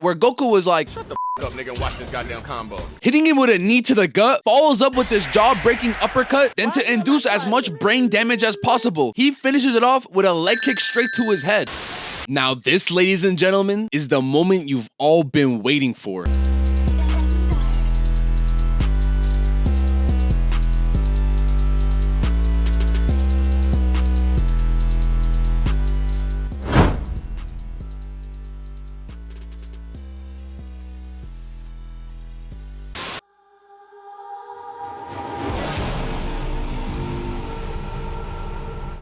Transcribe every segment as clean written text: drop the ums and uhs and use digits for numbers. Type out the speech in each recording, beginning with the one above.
where Goku was like, Shut the up, nigga, and watch this goddamn combo. hitting him with a knee to the gut, follows up with this jaw-breaking uppercut, then to induce as much brain damage as possible, he finishes it off with a leg kick straight to his head. Now this, ladies and gentlemen, is the moment you've all been waiting for.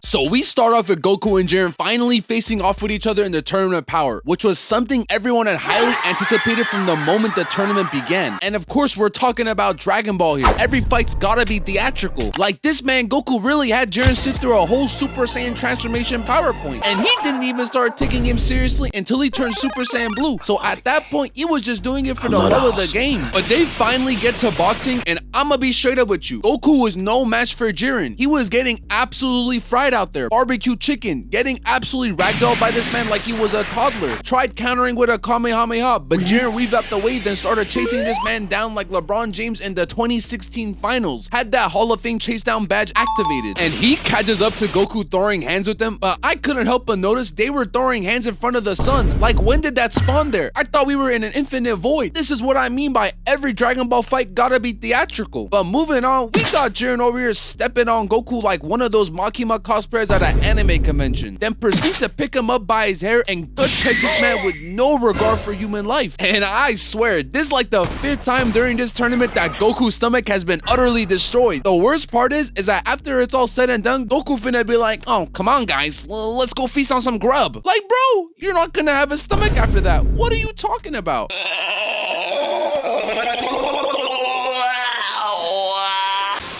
So we start off with Goku and Jiren finally facing off with each other in the Tournament of Power, which was something everyone had highly anticipated from the moment the tournament began. And of course, we're talking about Dragon Ball here. Every fight's gotta be theatrical. Like this man, Goku really had Jiren sit through a whole Super Saiyan transformation PowerPoint. And he didn't even start taking him seriously until he turned Super Saiyan Blue. So at that point, he was just doing it for the love of the game. But they finally get to boxing, and I'ma be straight up with you. Goku was no match for Jiren. He was getting absolutely fried out there. Barbecue chicken, getting absolutely ragdolled by this man like he was a toddler. Tried countering with a Kamehameha, but Jiren weaved out the way, then started chasing this man down like LeBron James in the 2016 finals. Had that Hall of Fame chase down badge activated. And he catches up to Goku throwing hands with them, but I couldn't help but notice they were throwing hands in front of the sun. Like, when did that spawn there? I thought we were in an infinite void. This is what I mean by every Dragon Ball fight gotta be theatrical. But moving on, we got Jiren over here stepping on Goku like one of those Makima cosplayers at an anime convention, then proceeds to pick him up by his hair and gut checks this man with no regard for human life. And I swear, this is like the 5th time during this tournament that Goku's stomach has been utterly destroyed. The worst part is that after it's all said and done, Goku finna be like, oh, come on guys, let's go feast on some grub. Like, bro, you're not gonna have a stomach after that. What are you talking about?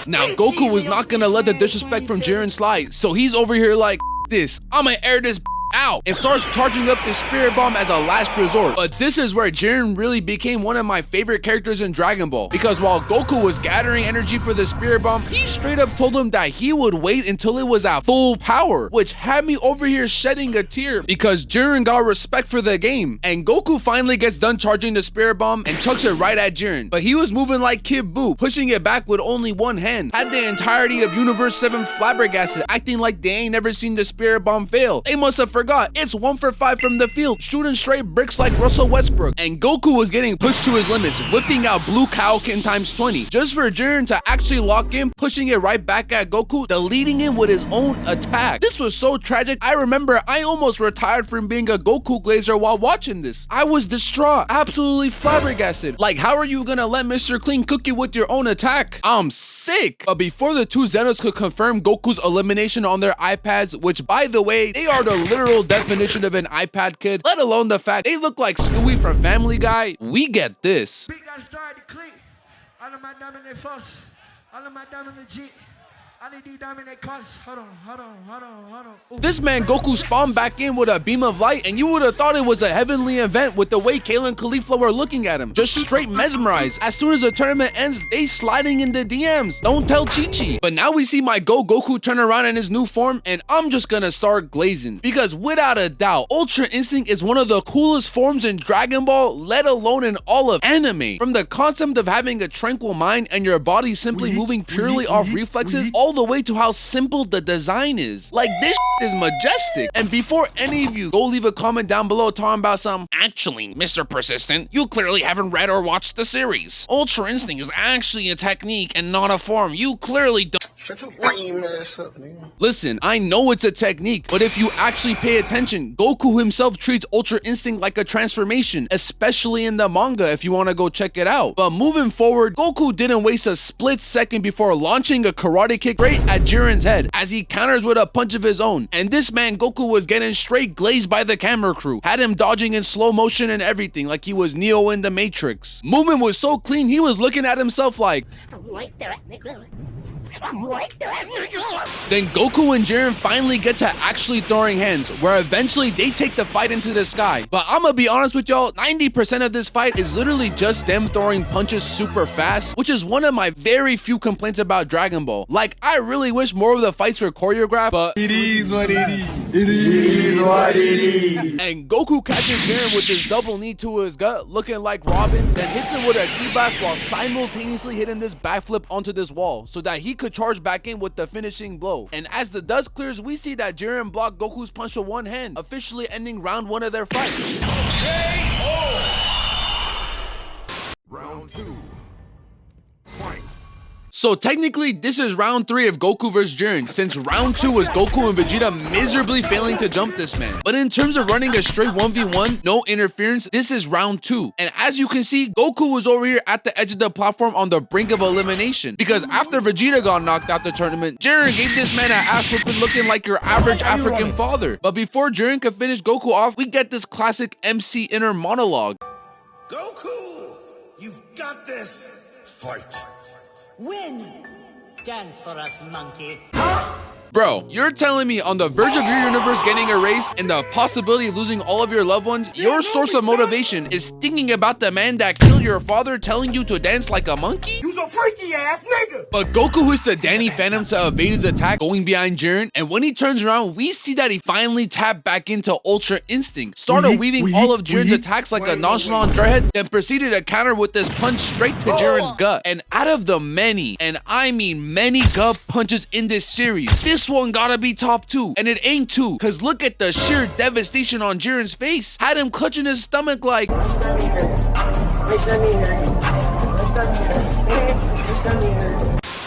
Now, Goku was not gonna let the disrespect from Jiren slide, so he's over here like, this, I'ma air this out, and starts charging up the spirit bomb as a last resort. But this is where Jiren really became one of my favorite characters in Dragon Ball, because while Goku was gathering energy for the spirit bomb, he straight up told him that he would wait until it was at full power, which had me over here shedding a tear, because Jiren got respect for the game. And Goku finally gets done charging the spirit bomb and chucks it right at Jiren, but he was moving like Kid Buu, pushing it back with only one hand. Had the entirety of Universe 7 flabbergasted, acting like they ain't never seen the spirit bomb fail. They must have forgot it's 1 for 5 from the field, shooting straight bricks like Russell Westbrook. And Goku was getting pushed to his limits, whipping out Blue Kaioken times 20, just for Jiren to actually lock in, pushing it right back at Goku, deleting him with his own attack. This was so tragic, I remember I almost retired from being a Goku glazer while watching this. I was distraught, absolutely flabbergasted. Like, how are you gonna let Mr. Clean cook you with your own attack? I'm sick. But before the two Zenos could confirm Goku's elimination on their iPads, which by the way, they are the literal definition of an iPad kid, let alone the fact they look like Stewie from Family Guy, we get this. This man Goku spawned back in with a beam of light, and you would have thought it was a heavenly event with the way Kale and Caulifla were looking at him, just straight mesmerized. As soon as the tournament ends, they sliding in the DMs. Don't tell Chi-Chi. But now we see my Goku turn around in his new form, and I'm just gonna start glazing, because without a doubt, Ultra Instinct is one of the coolest forms in Dragon Ball, let alone in all of anime. From the concept of having a tranquil mind and your body simply moving purely off reflexes, all the way to how simple the design is. Like, this is majestic. And before any of you go leave a comment down below talking about some, actually, Mr. Persistent, you clearly haven't read or watched the series. Ultra Instinct is actually a technique and not a form. You clearly don't. Shut your lame ass up, nigga. Listen, I know it's a technique, but if you actually pay attention, Goku himself treats Ultra Instinct like a transformation, especially in the manga if you want to go check it out. But moving forward, Goku didn't waste a split second before launching a karate kick right at Jiren's head, as he counters with a punch of his own. And this man Goku was getting straight glazed by the camera crew, had him dodging in slow motion and everything like he was Neo in the Matrix. Movement was so clean, he was looking at himself like, right there, nigga. Then Goku and Jiren finally get to actually throwing hands, where eventually they take the fight into the sky. But I'ma be honest with y'all, 90% of this fight is literally just them throwing punches super fast, which is one of my very few complaints about Dragon Ball. Like, I really wish more of the fights were choreographed, but it is what it is. It is what it is. And Goku catches Jiren with his double knee to his gut, looking like Robin, then hits him with a ki blast while simultaneously hitting this backflip onto this wall so that he could charge back in with the finishing blow. And as the dust clears, we see that Jiren blocked Goku's punch with one hand, officially ending round 1 of their fight. Round 2. Fight. So technically, this is round 3 of Goku vs Jiren, since round 2 was Goku and Vegeta miserably failing to jump this man. But in terms of running a straight 1v1, no interference, this is round 2. And as you can see, Goku was over here at the edge of the platform on the brink of elimination. Because after Vegeta got knocked out the tournament, Jiren gave this man an ass whooping looking like your average African father. But before Jiren could finish Goku off, we get this classic MC inner monologue. Goku, you've got this. Fight. Win! Dance for us, monkey. Bro, you're telling me on the verge of your universe getting erased and the possibility of losing all of your loved ones, your source of motivation is thinking about the man that killed your father telling you to dance like a monkey? You's a freaky ass nigga. But Goku hits the Danny Phantom to evade his attack, going behind Jiren, and when he turns around, we see that he finally tapped back into Ultra Instinct, started weaving all of Jiren's attacks like a nonchalant dreadhead, then proceeded to counter with this punch straight to Jiren's gut. And out of the many, and I mean many gut punches in this series, this one gotta be top 2, and it ain't 2, cause look at the sheer devastation on Jiren's face. Had him clutching his stomach like...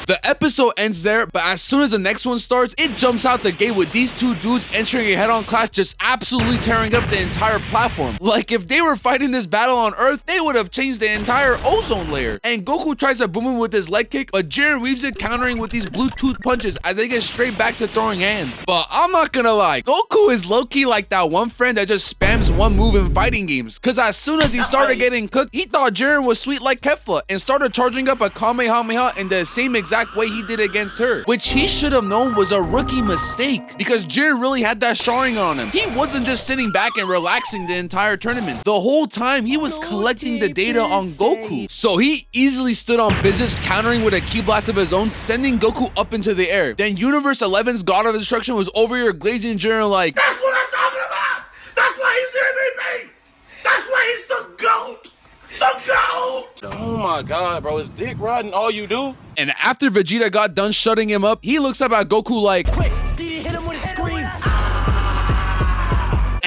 The episode ends there, but as soon as the next one starts, it jumps out the gate with these two dudes entering a head-on clash, just absolutely tearing up the entire platform. Like, if they were fighting this battle on Earth, they would have changed the entire ozone layer. And Goku tries to boom him with his leg kick, but Jiren weaves it, countering with these Bluetooth punches as they get straight back to throwing hands. But I'm not gonna lie, Goku is low-key like that one friend that just spams one move in fighting games, cause as soon as he started getting cooked, he thought Jiren was sweet like Kefla and started charging up a Kamehameha in the same exact way he did against her, which he should have known was a rookie mistake, because Jiren really had that Sharingan on him. He wasn't just sitting back and relaxing the entire tournament. The whole time he was collecting the data on Goku. So he easily stood on business, countering with a ki blast of his own, sending Goku up into the air. Then Universe 11's God of Destruction was over here glazing Jiren like, That's what I'm talking about. That's why he's the MVP. That's why he's the GOAT. The GOAT. Oh my god, bro, is dick riding all you do? and after Vegeta got done shutting him up, he looks up at Goku like, Quick, did he hit him with a scream?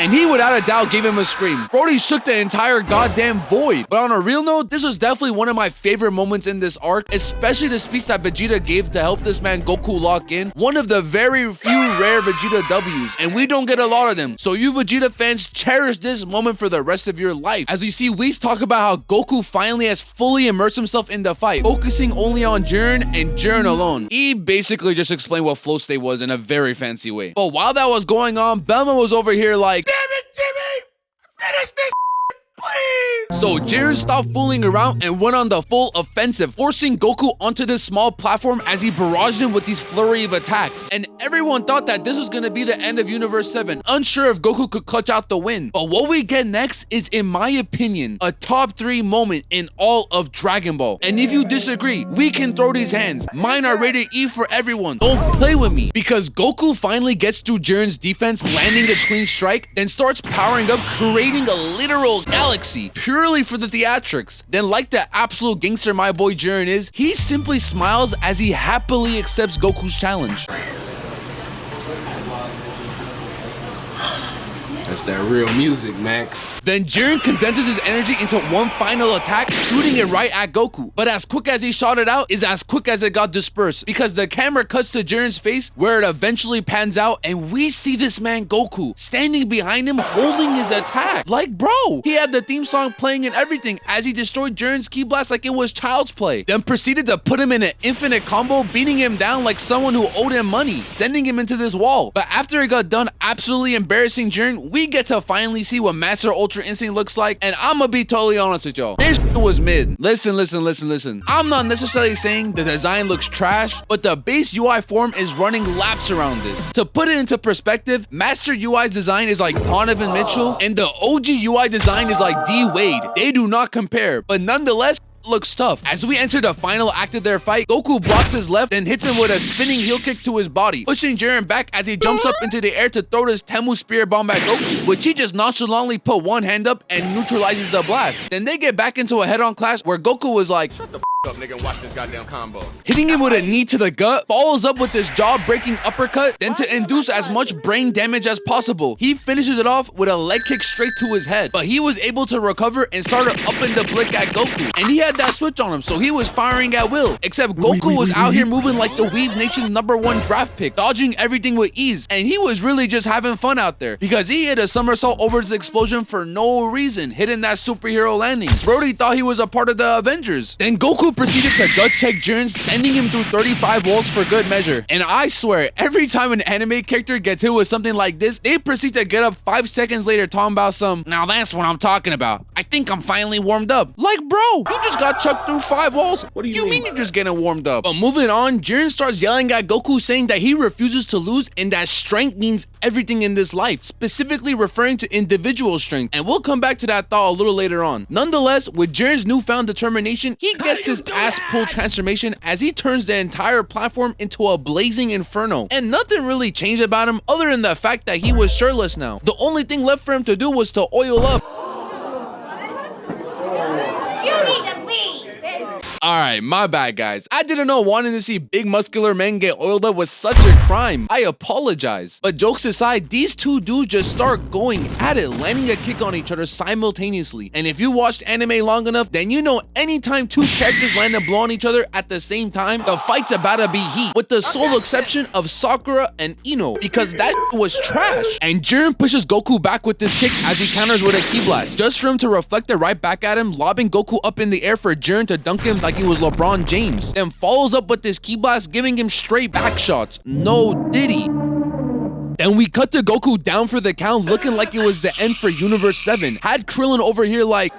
and he without a doubt gave him a scream. Brody shook the entire goddamn void. But on a real note, this was definitely one of my favorite moments in this arc, especially the speech that Vegeta gave to help this man Goku lock in. One of the very few rare Vegeta W's, and we don't get a lot of them. So you Vegeta fans, cherish this moment for the rest of your life. As we see Whis talk about how Goku finally has fully immersed himself in the fight, focusing only on Jiren and Jiren alone. He basically just explained what flow state was in a very fancy way. But while that was going on, Belma was over here like, Damn it, Jimmy! Finish this, please! so Jiren stopped fooling around and went on the full offensive, forcing Goku onto this small platform as he barraged him with these flurry of attacks. And everyone thought that this was gonna be the end of Universe 7, unsure if Goku could clutch out the win. But what we get next is, in my opinion, a top 3 moment in all of Dragon Ball. And if you disagree, we can throw these hands. Mine are rated E for everyone. Don't play with me. Because Goku finally gets through Jiren's defense, landing a clean strike, then starts powering up, creating a literal galaxy, purely for the theatrics. Then, like the absolute gangster my boy Jiren is, he simply smiles as he happily accepts Goku's challenge. That's that real music, man. Then Jiren condenses his energy into one final attack, shooting it right at Goku. But as quick as he shot it out is as quick as it got dispersed, because the camera cuts to Jiren's face where it eventually pans out and we see this man Goku standing behind him holding his attack. Like, bro, he had the theme song playing and everything as he destroyed Jiren's ki blast like it was child's play. Then proceeded to put him in an infinite combo, beating him down like someone who owed him money, sending him into this wall. But after it got done absolutely embarrassing Jiren, we get to finally see what Master Ultra Instinct looks like, and I'ma be totally honest with y'all. There's it was mid. Listen. I'm not necessarily saying the design looks trash, but the base UI form is running laps around this. To put it into perspective, Master UI's design is like Donovan Mitchell, and the OG UI design is like D Wade. They do not compare, but nonetheless, looks tough. As we enter the final act of their fight, Goku blocks his left and hits him with a spinning heel kick to his body, pushing Jiren back as he jumps up into the air to throw this Temu Spear Bomb at Goku, which he just nonchalantly put one hand up and neutralizes the blast. Then they get back into a head-on clash where Goku was like, "Shut the up, nigga, and watch this goddamn combo." Hitting him with a knee to the gut, follows up with this jaw-breaking uppercut, then to induce as much brain damage as possible, he finishes it off with a leg kick straight to his head. But he was able to recover and started upping the blick at Goku, and he had that switch on him, so he was firing at will. Except Goku was out here moving like the Weave Nation's #1 draft pick, dodging everything with ease, and he was really just having fun out there because he hit a somersault over his explosion for no reason, hitting that superhero landing. Brody thought he was a part of the Avengers. Then Goku proceeded to gut check Jiren, sending him through 35 walls for good measure. And I swear, every time an anime character gets hit with something like this, they proceed to get up 5 seconds later talking about some, "Now that's what I'm talking about. I think I'm finally warmed up." Like, bro, you just got chucked through 5 walls. What do you mean you're just getting warmed up? But moving on, Jiren starts yelling at Goku, saying that he refuses to lose and that strength means everything in this life, specifically referring to individual strength. And we'll come back to that thought a little later on. Nonetheless, with Jiren's newfound determination, he gets his ass pull transformation as he turns the entire platform into a blazing inferno. And nothing really changed about him other than the fact that he was shirtless now. The only thing left for him to do was to oil up. Alright, my bad guys. I didn't know wanting to see big muscular men get oiled up was such a crime. I apologize. But jokes aside, these two dudes just start going at it, landing a kick on each other simultaneously. And if you watched anime long enough, then you know anytime two characters land a blow on each other at the same time, the fight's about to be heat. With the sole exception of Sakura and Ino, because that was trash. And Jiren pushes Goku back with this kick as he counters with a ki blast, just for him to reflect it right back at him, lobbing Goku up in the air for Jiren to dunk him like he was LeBron James. Then follows up with this ki blast, giving him straight back shots. No diddy. Then we cut to Goku down for the count, looking like it was the end for Universe 7. Had Krillin over here like,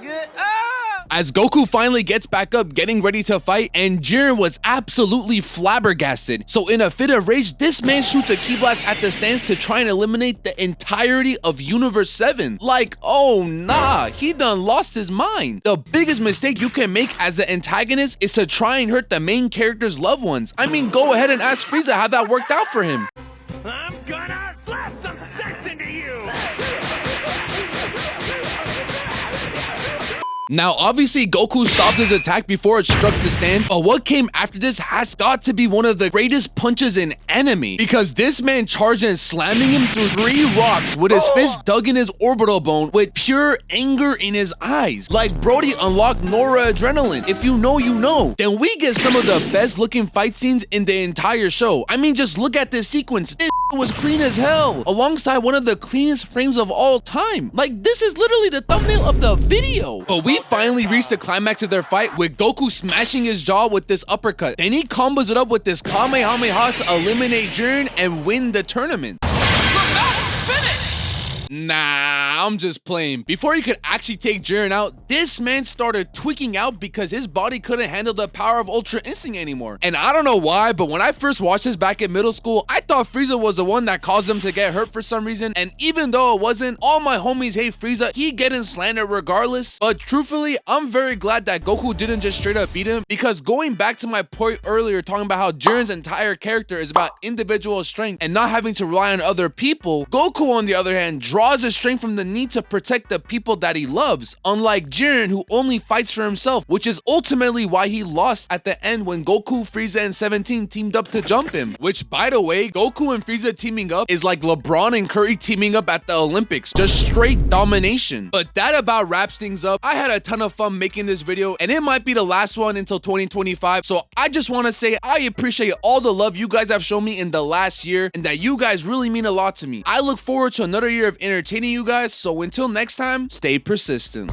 as Goku finally gets back up, getting ready to fight, and Jiren was absolutely flabbergasted. So in a fit of rage, this man shoots a ki blast at the stands to try and eliminate the entirety of Universe 7. Like, oh nah, he done lost his mind. The biggest mistake you can make as an antagonist is to try and hurt the main character's loved ones. I mean, go ahead and ask Frieza how that worked out for him. I'm gonna slap some sense into you! Now, obviously, Goku stopped his attack before it struck the stands, but what came after this has got to be one of the greatest punches in anime, because this man charged and slamming him through 3 rocks with his fist dug in his orbital bone with pure anger in his eyes. Like Brody unlocked noradrenaline. If you know, you know. Then we get some of the best looking fight scenes in the entire show. I mean, just look at this sequence. This was clean as hell, alongside one of the cleanest frames of all time. Like, this is literally the thumbnail of the video. But we finally reached the climax of their fight with Goku smashing his jaw with this uppercut. Then he combos it up with this Kamehameha to eliminate Jiren and win the tournament. Nah, I'm just playing. Before he could actually take Jiren out, this man started tweaking out because his body couldn't handle the power of Ultra Instinct anymore. And I don't know why, but when I first watched this back in middle school, I thought Frieza was the one that caused him to get hurt for some reason. And even though it wasn't, all my homies hate Frieza, he getting slandered regardless. But truthfully, I'm very glad that Goku didn't just straight up beat him, because going back to my point earlier talking about how Jiren's entire character is about individual strength and not having to rely on other people, Goku on the other hand draws his strength from the need to protect the people that he loves, unlike Jiren, who only fights for himself, which is ultimately why he lost at the end when Goku, Frieza, and 17 teamed up to jump him. Which, by the way, Goku and Frieza teaming up is like LeBron and Curry teaming up at the Olympics, just straight domination. But that about wraps things up. I had a ton of fun making this video, and it might be the last one until 2025, so I just want to say I appreciate all the love you guys have shown me in the last year, and that you guys really mean a lot to me. I look forward to another year of entertaining you guys, so until next time, stay persistent.